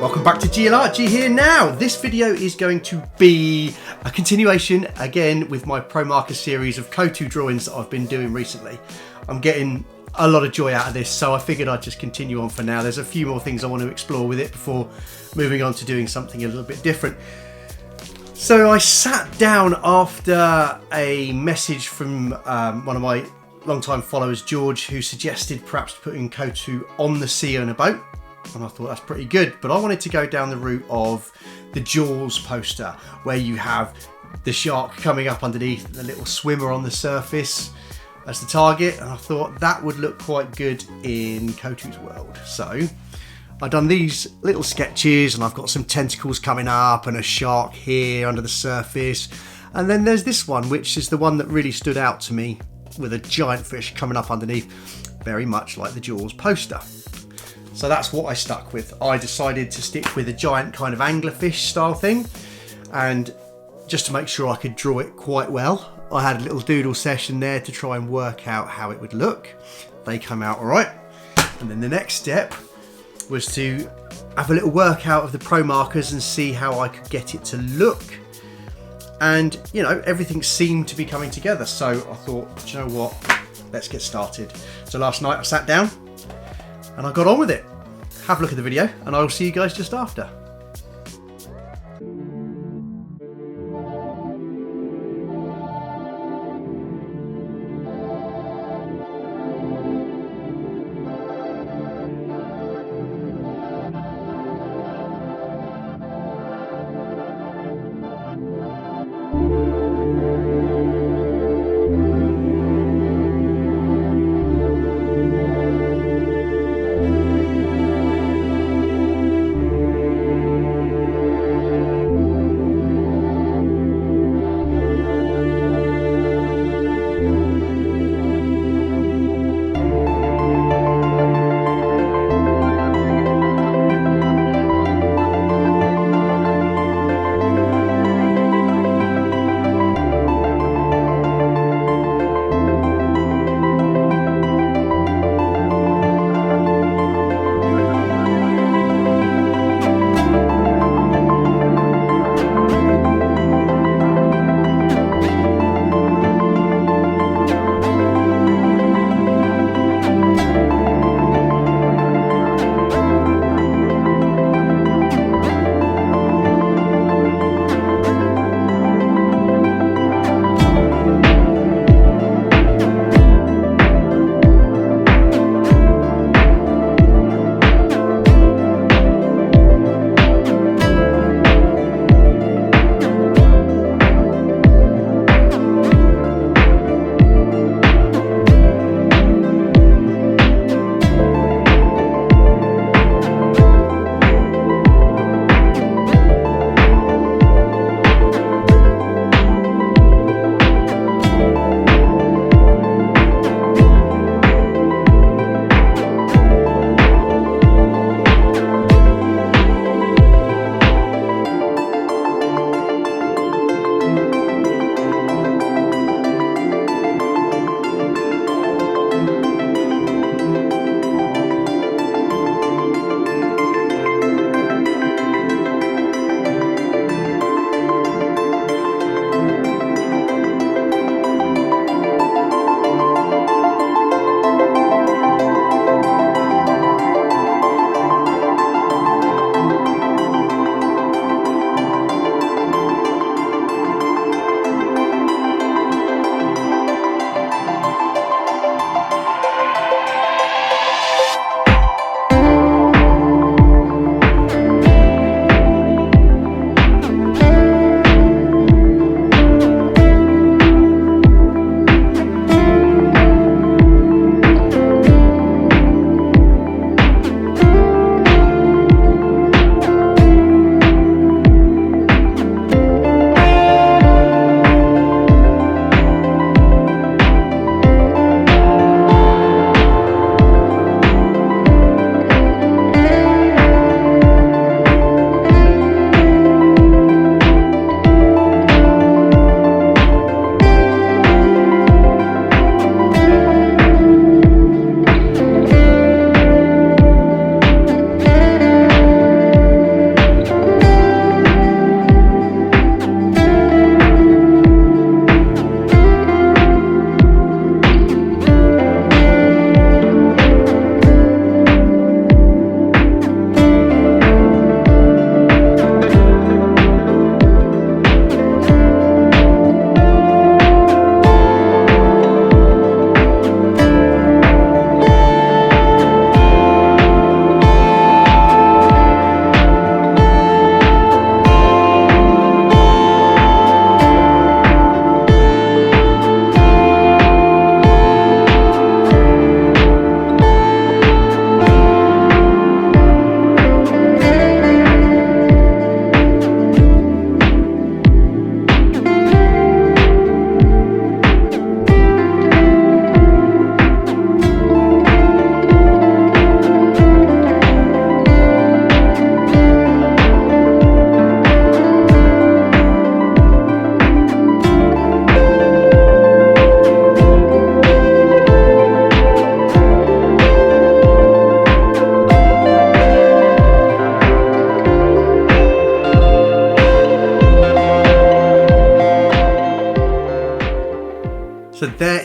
Welcome back to GLRG here now. This video is going to be a continuation again with my Promarker series of Kohtu drawings that I've been doing recently. I'm getting a lot of joy out of this, so I figured I'd just continue on for now. There's a few more things I want to explore with it before moving on to doing something a little bit different. So I sat down after a message from one of my long-time followers, George, who suggested perhaps putting Kohtu on the sea in a boat. And I thought that's pretty good, but I wanted to go down the route of the Jaws poster, where you have the shark coming up underneath and the little swimmer on the surface as the target, and I thought that would look quite good in Kohtu's world. So I've done these little sketches, and I've got some tentacles coming up and a shark here under the surface, and then there's this one, which is the one that really stood out to me, with a giant fish coming up underneath, very much like the Jaws poster. So that's what I stuck with. I decided to stick with a giant kind of anglerfish style thing, and just to make sure I could draw it quite well, I had a little doodle session there to try and work out how it would look. They come out all right, and then the next step was to have a little workout of the Promarkers and see how I could get it to look. And you know, everything seemed to be coming together, so I thought, do you know what, let's get started. So last night I sat down and I got on with it. Have a look at the video and I will see you guys just after.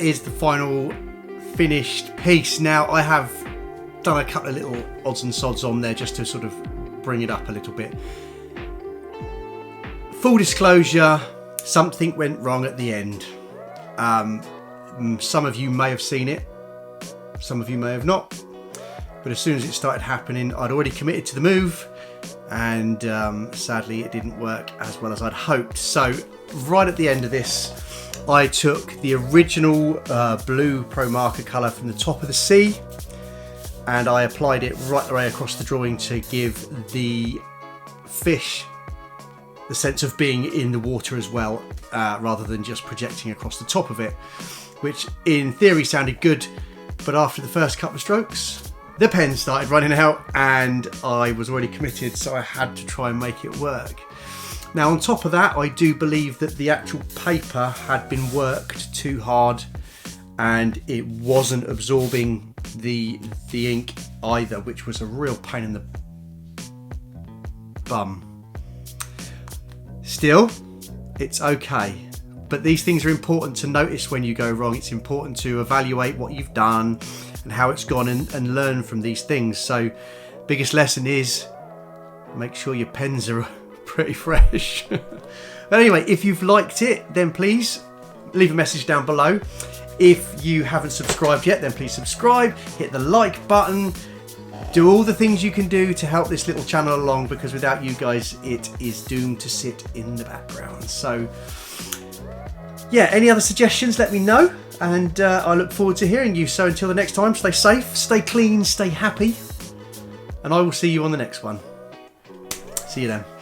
is the final finished piece. Now I have done a couple of little odds and sods on there just to sort of bring it up a little bit. Full disclosure, something went wrong at the end. Some of you may have seen it, some of you may have not, but as soon as it started happening, I'd already committed to the move, and sadly it didn't work as well as I'd hoped. So right at the end of this, I took the original blue Promarker colour from the top of the sea, and I applied it right the way across the drawing to give the fish the sense of being in the water as well, rather than just projecting across the top of it, which in theory sounded good, but after the first couple of strokes the pen started running out and I was already committed, so I had to try and make it work. Now on top of that, I do believe that the actual paper had been worked too hard and it wasn't absorbing the ink either, which was a real pain in the bum. Still, it's okay. But these things are important to notice when you go wrong. It's important to evaluate what you've done and how it's gone and learn from these things. So, biggest lesson is make sure your pens are pretty fresh. But anyway, if you've liked it, then please leave a message down below. If you haven't subscribed yet, then please subscribe, hit the like button, do all the things you can do to help this little channel along, because without you guys, it is doomed to sit in the background. So yeah, any other suggestions, let me know, and I look forward to hearing you. So until the next time, stay safe, stay clean, stay happy, and I will see you on the next one. See you then.